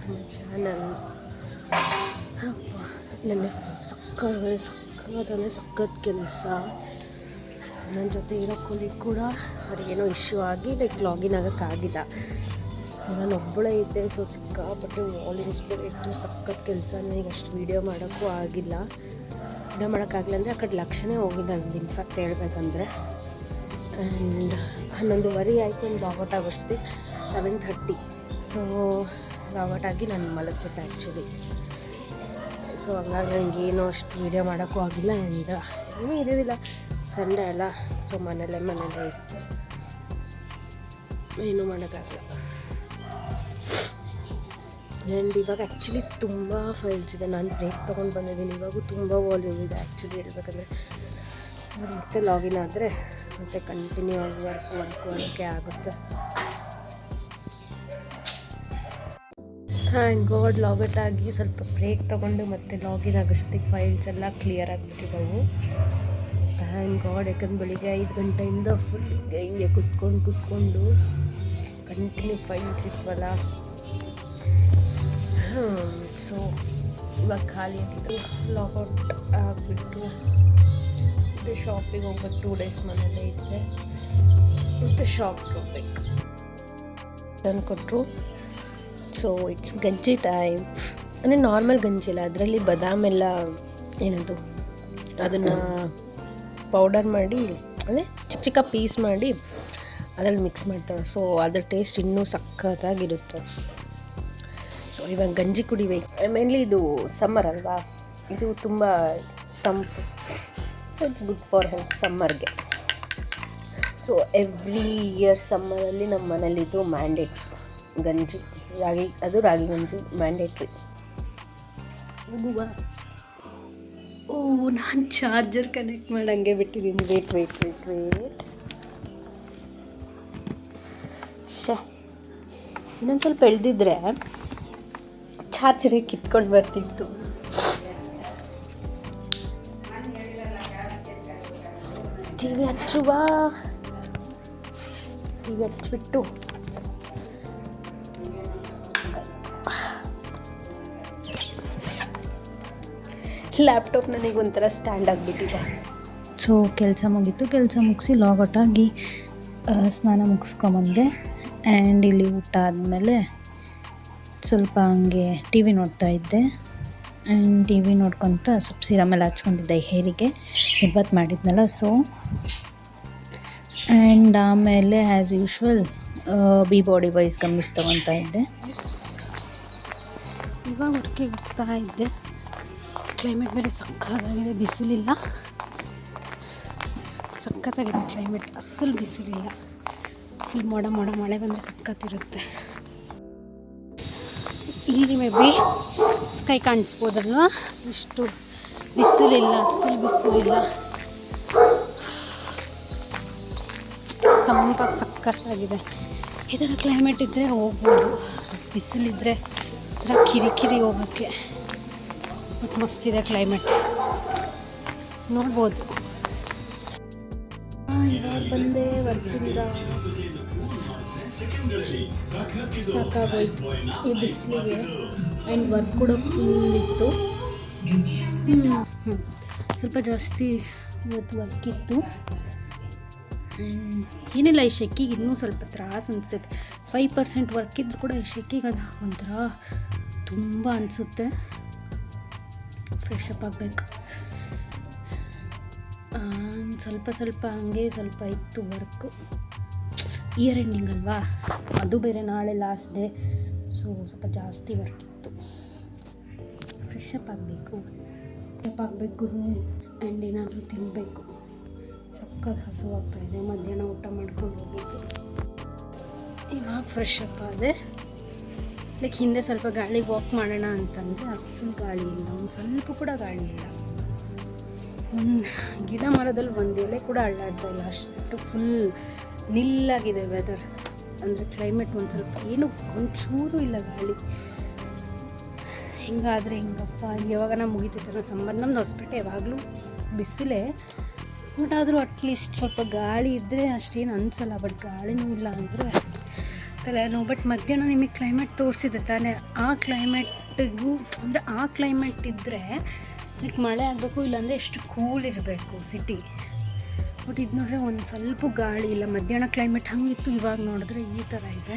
My channel. ನನ್ನ ಸಖತ್ ಕೆಲಸ. ನನ್ನ ಜೊತೆ ಇರೋ ಕೊಲಿ ಕೂಡ ಅವರಿಗೇನೋ ಇಶ್ಯೂ ಆಗಿ ಲಾಗಿನ್ ಆಗೋಕ್ಕಾಗಿಲ್ಲ. ಸೊ ನಾನು ಒಬ್ಬಳೇ ಇದ್ದೆ. ಸೊ ಸಿಕ್ಕಾಪಟ್ಟೆ ವಾಲಿಂಗ್ಸ್ ಇತ್ತು, ಸಖತ್ ಕೆಲಸ. ನನಗೆ ಅಷ್ಟು ವೀಡಿಯೋ ಮಾಡೋಕ್ಕೂ ಆಗಿಲ್ಲ. ವೀಡಿಯೋ ಮಾಡೋಕ್ಕಾಗಲಿಲ್ಲ ಅಂದರೆ ಆ ಕಡೆ ಲಕ್ಷಣೇ ಹೋಗಿಲ್ಲ ನಂದು, ಇನ್ಫ್ಯಾಕ್ಟ್ ಹೇಳ್ಬೇಕಂದ್ರೆ. ಆ್ಯಂಡ್ 11:15 ಆಯಿತು ಒಂದು ಲಾಗೌಟ್ ಆಗೋಷ್ಟಿಗೆ 11:30. ಸೊ ಲಾಗೌಟ್ ಆಗಿ ನಾನು ಮಲಗಿಬಿಟ್ಟೆ ಆ್ಯಕ್ಚುಲಿ. ಸೊ ಹಂಗಾಗಿ ನನಗೇನು ಅಷ್ಟು ವೀಡಿಯೋ ಮಾಡೋಕ್ಕೂ ಆಗಿಲ್ಲ. ಆ್ಯಂಡ್ ಏನೂ ಇರೋದಿಲ್ಲ, ಸಂಡೇ ಅಲ್ಲ. ಸೊ ಮನೇಲೇ ಇತ್ತು, ಏನೂ ಮಾಡೋಕ್ಕಾಗಲ್ಲ. ಆ್ಯಂಡ್ ಇವಾಗ ಆ್ಯಕ್ಚುಲಿ ತುಂಬ ಫೈಲ್ಸ್ ಇದೆ. ನಾನು ಬ್ರೇಕ್ ತೊಗೊಂಡು ಬಂದಿದ್ದೀನಿ. ಇವಾಗೂ ತುಂಬ ವಾಲ್ಯೂಮ್ ಇದೆ ಆ್ಯಕ್ಚುಲಿ ಹೇಳ್ಬೇಕಂದ್ರೆ. ಮತ್ತೆ ಲಾಗಿನ್ ಆದರೆ ಮತ್ತೆ ಕಂಟಿನ್ಯೂ ಆಗಿ ವರ್ಕೇ ಆಗುತ್ತೆ. ಥ್ಯಾಂಕ್ ಗಾಡ್ ಲಾಗೌಟ್ ಆಗಿ ಸ್ವಲ್ಪ ಬ್ರೇಕ್ ತೊಗೊಂಡು ಮತ್ತೆ ಲಾಗಿನ್ ಆಗೋಷ್ಟೊತ್ತಿಗೆ ಫೈಲ್ಸ್ ಎಲ್ಲ ಕ್ಲಿಯರ್ ಆಗಿಬಿಟ್ಟಿದ್ದವು. Thank God. ಯಾಕಂದ್ರೆ ಬೆಳಿಗ್ಗೆ 5 ಗಂಟೆಯಿಂದ ಫುಲ್ ಹಿಂಗೆ ಕುತ್ಕೊಂಡು ಕಂಟಿನ್ಯೂ ಫೈಲ್ಸ್ ಇಟ್ವಲ್ಲ. ಸೊ ಇವಾಗ ಖಾಲಿ ಆಗಿದ್ದು ಲಾಗೌಟ್ ಆಗಿಬಿಟ್ಟು ಮತ್ತು ಶಾಪಿಗೆ ಹೋಗ್ಬೇಕು. 2 ಡೇಸ್ ಮನೇಲೇ ಇದ್ದೆ. ಮತ್ತು ಶಾಪಿಗೆ ಹೋಗ್ಬೇಕು ತಂದು ಕೊಟ್ಟರು. ಸೊ ಇಟ್ಸ್ ಗಂಜಿ ಟೈಮ್. ಅಂದರೆ ನಾರ್ಮಲ್ ಗಂಜಿ ಇಲ್ಲ, ಅದರಲ್ಲಿ ಬಾದಾಮ್ ಎಲ್ಲ ಏನದು ಅದನ್ನು ಪೌಡರ್ ಮಾಡಿ ಅಂದರೆ ಚಿಕ್ಕ ಚಿಕ್ಕ ಪೀಸ್ ಮಾಡಿ ಅದರಲ್ಲಿ ಮಿಕ್ಸ್ ಮಾಡ್ತಾರೆ. ಸೊ ಅದ್ರ ಟೇಸ್ಟ್ ಇನ್ನೂ ಸಖತ್ತಾಗಿರುತ್ತೆ. ಸೊ ಇವಾಗ ಗಂಜಿ ಕುಡಿಬೇಕು. ಮೇನ್ಲಿ ಇದು ಸಮ್ಮರ್ ಅಲ್ವಾ, ಇದು ತುಂಬ ತಂಪು. So it's good for health ಸಮ್ಮರ್ಗೆ. ಸೊ ಎವ್ರಿ ಇಯರ್ ಸಮ್ಮರಲ್ಲಿ ನಮ್ಮ ಮನೇಲಿದು ಮ್ಯಾಂಡೇಟ್ರಿ ಗಂಜಿ, ರಾಗಿ ಗಂಜಿ ಮ್ಯಾಂಡೇಟ್ರಿ. ನಾನು ಚಾರ್ಜರ್ ಕನೆಕ್ಟ್ ಮಾಡಂಗೆ ಬಿಟ್ಟಿದ್ದೀನಿ. ವೇಟ್ ಇನ್ನೊಂದು ಸ್ವಲ್ಪ ಎಳ್ದಿದ್ರೆ ಚಾರ್ಜರೇ ಕಿತ್ಕೊಂಡು ಬರ್ತಿತ್ತು. ಟಿ ವಿ ಹಚ್ಚಿಬಿಟ್ಟು ಲ್ಯಾಪ್ಟಾಪ್ ನನಗೆ ಒಂಥರ ಸ್ಟ್ಯಾಂಡ್ ಆಗಿಬಿಟ್ಟಿದೆ. ಸೊ ಕೆಲಸ ಮುಗಿಸಿ ಲಾಗೌಟ್ ಆಗಿ ಸ್ನಾನ ಮುಗಿಸ್ಕೊಂಬಂದೆ. ಆ್ಯಂಡ್ ಇಲ್ಲಿ ಊಟ ಆದಮೇಲೆ ಸ್ವಲ್ಪ ಹಂಗೆ ಟಿ ವಿ ನೋಡ್ತಾ ಇದ್ದೆ. ಆ್ಯಂಡ್ ಟಿ ವಿ ನೋಡ್ಕೊತ ಸ್ವಲ್ಪ ಸೀರಮ್ ಎಲ್ಲ ಹಚ್ಕೊತಿದ್ದೆ ಹೇರಿಗೆ, ಹೆಬ್ಬತ್ತು ಮಾಡಿದ್ನಲ್ಲ. ಸೊ ಆ್ಯಂಡ್ ಆಮೇಲೆ as usual be bodywise gummies ತೊಗೊತಾ ಇದ್ದೆ. ಇವಾಗ ವರ್ಕಿಗೆ ಹೋಗ್ತಾ ಇದ್ದೆ. ಕ್ಲೈಮೇಟ್ ಬೇರೆ ಸಖತ್ತಾಗಿದೆ, ಬಿಸಿಲಿಲ್ಲ. ಸಖತ್ತಾಗಿದೆ ಕ್ಲೈಮೇಟ್, ಅಸ್ಸಲು ಬಿಸಿಲಿಲ್ಲ. ಫುಲ್ ಮೋಡ ಮಳೆ ಬಂದರೆ ಸಖತ್ತಿರುತ್ತೆ. ಇಲ್ಲಿ ಮೇ ಬಿ ಸ್ಕೈ ಕಾಣಿಸ್ಬೋದಲ್ವ, ಇಷ್ಟು ಬಿಸಿಲಿಲ್ಲ, ಅಸ್ಸಲು ಬಿಸಿಲಿಲ್ಲ. ತಂಪಾಗಿ ಸಖತ್ತಾಗಿದೆ. ಈ ಥರ ಕ್ಲೈಮೇಟ್ ಇದ್ದರೆ ಹೋಗ್ಬೋದು, ಬಿಸಿಲಿದ್ದರೆ ಈ ಥರ ಕಿರಿಕಿರಿ ಹೋಗೋಕ್ಕೆ. ಬಟ್ ಮಸ್ತಿದೆ ಕ್ಲೈಮೇಟ್, ನೋಡ್ಬೋದು. ಇವಾಗ ಬಂದೆ ವರ್ಕಿಂದ, ಸಾಕಾಗೋಯ್ತು ಈ ಬಿಸಿಲಿಗೆ. ಆ್ಯಂಡ್ ವರ್ಕ್ ಕೂಡ ಫುಲ್ ಇತ್ತು. ಸ್ವಲ್ಪ ಜಾಸ್ತಿ ಇವತ್ತು ವರ್ಕ್ ಇತ್ತು. ಏನಿಲ್ಲ, ಈ ಶೆಕಿಗೆ ಇನ್ನೂ ಸ್ವಲ್ಪ ತ್ರಾಸು ಅನಿಸುತ್ತೆ. 5% ವರ್ಕ್ ಇದ್ದರೂ ಕೂಡ ಈ ಶೆಕಿಗೆ ಅದು ಒಂಥರ ತುಂಬ ಅನಿಸುತ್ತೆ. ಫ್ರೆಶ್ ಅಪ್ ಆಗಬೇಕು. ಸ್ವಲ್ಪ ಹಂಗೆ ಸ್ವಲ್ಪ ಇತ್ತು ವರ್ಕು. ಇಯರ್ ಎಂಡಿಂಗ್ ಅಲ್ವಾ, ಅದು ಬೇರೆ ನಾಳೆ ಲಾಸ್ಟ್ ಡೇ. ಸೊ ಸ್ವಲ್ಪ ಜಾಸ್ತಿ ವರ್ಕ್ ಇತ್ತು. ಫ್ರೆಶ್ ಅಪ್ ಆಗಬೇಕು ಆ್ಯಂಡ್ ಏನಾದರೂ ತಿನ್ನಬೇಕು. ಸಖತ್ ಹಸುವಾಗ್ತಾಯಿದೆ. ಮಧ್ಯಾಹ್ನ ಊಟ ಮಾಡ್ಕೊಂಡು ಹೋಗಬೇಕು. ಇವಾಗ ಫ್ರೆಶ್ ಅಪ್ ಆದೆ. ಹಿಂದೆ ಸ್ವಲ್ಪ ಗಾಳಿಗೆ ವಾಕ್ ಮಾಡೋಣ ಅಂತಂದರೆ ಅಸ್ಸಲು ಗಾಳಿ ಇಲ್ಲ, ಒಂದು ಸ್ವಲ್ಪ ಕೂಡ ಗಾಳಿ ಇಲ್ಲ. ಒಂದು ಗಿಡ ಮರದಲ್ಲಿ ಒಂದು ಎಲೆ ಕೂಡ ಅಳ್ಳಾಡ್ತಾ ಇಲ್ಲ, ಅಷ್ಟು ಫುಲ್ ನಿಲ್ಲಾಗಿದೆ ವೆದರ್. ಅಂದರೆ ಕ್ಲೈಮೇಟ್ ಒಂದು ಸ್ವಲ್ಪ ಏನು ಒಂಚೂರು ಇಲ್ಲ ಗಾಳಿ. ಹಿಂಗಾದರೆ ಹಿಂಗಪ್ಪ, ಯಾವಾಗ ಮುಗಿತೈತೆ ಸಮ್ಮರ್. ನಮ್ಮದು ಹೊಸಪೇಟೆ ಯಾವಾಗಲೂ ಬಿಸಿಲೇ, ಬಟ್ ಆದರೂ ಅಟ್ಲೀಸ್ಟ್ ಸ್ವಲ್ಪ ಗಾಳಿ ಇದ್ದರೆ ಅಷ್ಟೇನು ಅನಿಸಲ್ಲ. ಬಟ್ ಗಾಳಿನೂ ಇಲ್ಲ ಅಂದರೆ ತಲೆನೋವು. ಬಟ್ ಮಧ್ಯಾಹ್ನ ನಿಮಗೆ ಕ್ಲೈಮೇಟ್ ತೋರಿಸಿದೆ ತಾನೇ, ಆ ಕ್ಲೈಮೇಟಿಗೂ ಅಂದರೆ ಆ ಕ್ಲೈಮೇಟ್ ಇದ್ದರೆ ಲೈಕ್ ಮಳೆ ಆಗಬೇಕು, ಇಲ್ಲಾಂದರೆ ಎಷ್ಟು ಕೂಲ್ ಇರಬೇಕು ಸಿಟಿ. ಬಟ್ ಇದು ನೋಡಿದ್ರೆ ಒಂದು ಸ್ವಲ್ಪ ಗಾಳಿ ಇಲ್ಲ. ಮಧ್ಯಾಹ್ನ ಕ್ಲೈಮೇಟ್ ಹಂಗಿತ್ತು, ಇವಾಗ ನೋಡಿದ್ರೆ ಈ ಥರ ಇದೆ.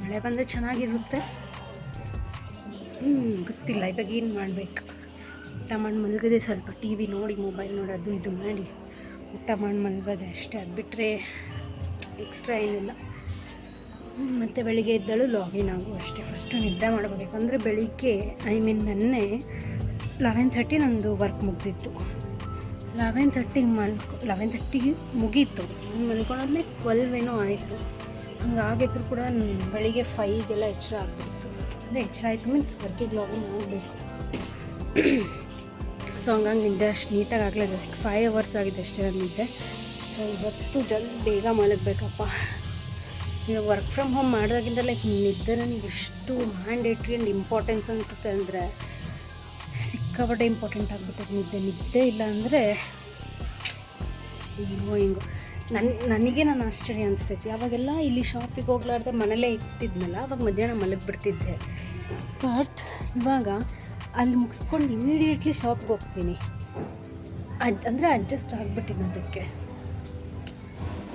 ಮಳೆ ಬಂದರೆ ಚೆನ್ನಾಗಿರುತ್ತೆ. ಗೊತ್ತಿಲ್ಲ ಇವಾಗ ಏನು ಮಾಡಬೇಕು. ಊಟ ಮಾಡಿ ಮಲಗದೆ, ಸ್ವಲ್ಪ ಟಿ ವಿ ನೋಡಿ, ಮೊಬೈಲ್ ನೋಡಿ, ಅದು ಇದು ಮಾಡಿ ಊಟ ಮಾಡಿ ಮಲಗೋದೆ ಅಷ್ಟೇ. ಅದು ಬಿಟ್ಟರೆ ಎಕ್ಸ್ಟ್ರಾ ಏನಿಲ್ಲ. ಮತ್ತು ಬೆಳಿಗ್ಗೆ ಎದ್ದಳು ಲಾಗಿನ್ ಆಗು ಅಷ್ಟೇ. ಫಸ್ಟು ನಿದ್ದೆ ಮಾಡಬೇಕು. ಯಾಕಂದರೆ ಬೆಳಿಗ್ಗೆ ನೆನ್ನೆ 11:30 ನಂದು ವರ್ಕ್ ಮುಗ್ದಿತ್ತು. 11:30 ಮುಗೀತು. ಮಲ್ಕೊಂಡಾದ್ಮೇಲೆ 12 ಏನೋ ಆಯಿತು. ಹಂಗಾಗಿದ್ರು ಕೂಡ ಬೆಳಿಗ್ಗೆ 5ಗೆಲ್ಲ ಎಚ್ಚರ ಆಗ್ಬಿಡ್ತು. ಅಂದರೆ ಎಚ್ಚರ ಆಯಿತು ಮೀನ್ಸ್ ವರ್ಕಿಗೆ ಲಾಗಿನ್ ಆಗಬೇಕು. ಸೊ ಹಂಗಾಗಿ ನಿದ್ದೆ ಅಷ್ಟು ನೀಟಾಗಿ ಆಗಲ್ಲ. ಜಸ್ಟ್ 5 hours ಆಗಿದೆ ಅಷ್ಟೇ ನಾನು ನಿದ್ದೆ. ಸೊ ಇವತ್ತು ಜಲ್ದಿ ಬೇಗ ಮಲಗಬೇಕಪ್ಪ. ಈಗ ವರ್ಕ್ ಫ್ರಮ್ ಹೋಮ್ ಮಾಡೋದಾಗಿಂದ ಲೈಕ್ ನಿದ್ದೆ ನನಗೆ ಎಷ್ಟು ಮ್ಯಾಂಡೇಟ್ರಿ ಆ್ಯಂಡ್ ಇಂಪಾರ್ಟೆನ್ಸ್ ಅನಿಸುತ್ತೆ ಅಂದರೆ ಸಿಕ್ಕಾಪಟ್ಟೆ ಇಂಪಾರ್ಟೆಂಟ್ ಆಗಿಬಿಟ್ಟೆ ನಿದ್ದೆ ಇಲ್ಲ ಅಂದರೆ ಹಿಂಗೋ ನನಗೆ ನಾನು ಆಶ್ಚರ್ಯ ಅನಿಸ್ತೈತಿ. ಅವಾಗೆಲ್ಲ ಇಲ್ಲಿ ಶಾಪಿಗೆ ಹೋಗ್ಲಾರ್ದೆ ಮನೇಲೇ ಇರ್ತಿದ್ನಲ್ಲ, ಅವಾಗ ಮಧ್ಯಾಹ್ನ ಮಲಗಿಬಿಡ್ತಿದ್ದೆ. ಬಟ್ ಇವಾಗ ಅಲ್ಲಿ ಮುಗಿಸ್ಕೊಂಡು ಇಮಿಡಿಯೇಟ್ಲಿ ಶಾಪ್ಗೆ ಹೋಗ್ತೀನಿ. ಅಂದರೆ ಅಡ್ಜಸ್ಟ್ ಆಗಿಬಿಟ್ಟಿನಿ ಅದಕ್ಕೆ.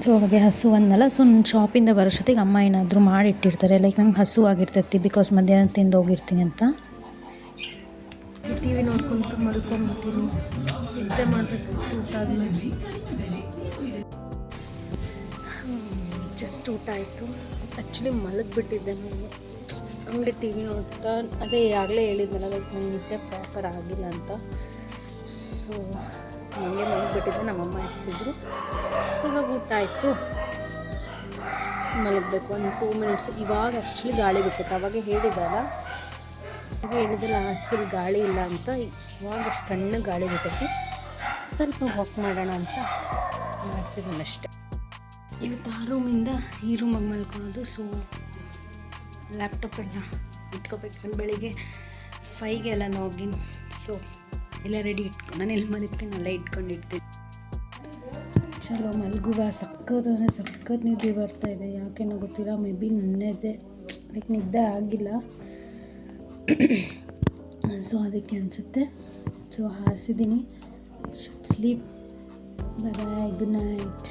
ಸೊ ಅವಾಗ ಹಸು ಅಂದಲ್ಲ, ಸೊ ನನ್ನ ಶಾಪಿಂದ ಬರೋಷ್ಟೊತ್ತಿಗೆ ಅಮ್ಮ ಏನಾದರೂ ಮಾಡಿಟ್ಟಿರ್ತಾರೆ. ಲೈಕ್ ನಂಗೆ ಹಸು ಆಗಿರ್ತೈತಿ ಬಿಕಾಸ್ ಮಧ್ಯಾಹ್ನ ತಿಂದು ಹೋಗಿರ್ತೀನಿ ಅಂತ. ಟಿ ವಿ ನೋಡ್ಕೊಂತ ಮಲ್ಕೊಂಡ್ಬಿಟ್ಟಿನಿ. ನಿದ್ದೆ ಮಾಡಬೇಕು ಊಟ ಆದಮೇಲೆ. ಜಸ್ಟ್ ಊಟ ಆಯಿತು. ಆ್ಯಕ್ಚುಲಿ ಮಲಗಿಬಿಟ್ಟಿದ್ದೆ ನಾನು. ಹಂಗೆ ಟಿ ವಿ ನೋಡ್ತಾ, ಅದೇ ಆಗಲೇ ಹೇಳಿದ್ನಲ್ಲ ಲೈಕ್ ನನಗೆ ನಿದ್ದೆ ಪ್ರಾಪರ್ ಆಗಿಲ್ಲ ಅಂತ. ಸೊ ಹಂಗೆ ಮಲಗಿಬಿಟ್ಟಿದ್ದೆ. ನಮ್ಮಮ್ಮ ಎಬ್ಸಿದ್ರು. ಇವಾಗ ಊಟ ಆಯಿತು, ಮಲಗಬೇಕು. ಒಂದು 2 minutes. ಇವಾಗ ಆ್ಯಕ್ಚುಲಿ ಗಾಳಿ ಬಿಟ್ಟಿತ್ತು. ಅವಾಗ ಹೇಳಿದಲ್ಲ ಲಾಸ್ಟಲ್ಲಿ ಗಾಳಿ ಇಲ್ಲ ಅಂತ. ಇವಾಗ ಅಷ್ಟು ತಣ್ಣಗೆ ಗಾಳಿ ಬಿಟ್ಟೈತಿ. ಸ್ವಲ್ಪ ವಾಕ್ ಮಾಡೋಣ ಅಂತ ಮಾಡ್ತಿದ್ದೀನಿ ಅಷ್ಟೆ. ಇವತ್ತು ಆ ರೂಮಿಂದ ಈ ರೂಮಾಗಿ ಮಲ್ಕೊಳೋದು. ಸೊ ಲ್ಯಾಪ್ಟಾಪೆಲ್ಲ ಇಟ್ಕೋಬೇಕು. ಬೆಳಿಗ್ಗೆ 5ಗೆಲ್ಲ ಲಾಗಿನ್. ಸೊ ಎಲ್ಲ ರೆಡಿ ನಾನು ಎಲ್ಲಿ ಮಲಗ್ತೀನಿ ಎಲ್ಲ ಇಟ್ಕೊಂಡಿರ್ತೀನಿ. ಚಲೋ ಮಲಗುವ. ಸಕ್ಕತ್ ನಿದ್ದೆ ಬರ್ತಾಯಿದೆ. ಯಾಕೆನೋ ಗೊತ್ತಿಲ್ಲ. ಮೇ ಬಿ ನನ್ನೆದೆ ಲೈಕ್ ನಿದ್ದೆ ಆಗಿಲ್ಲ, ಸೊ ಅದಕ್ಕೆ ಅನಿಸುತ್ತೆ. ಸೊ ಹಾಸಿದ್ದೀನಿ. Should sleep. Bye, good night.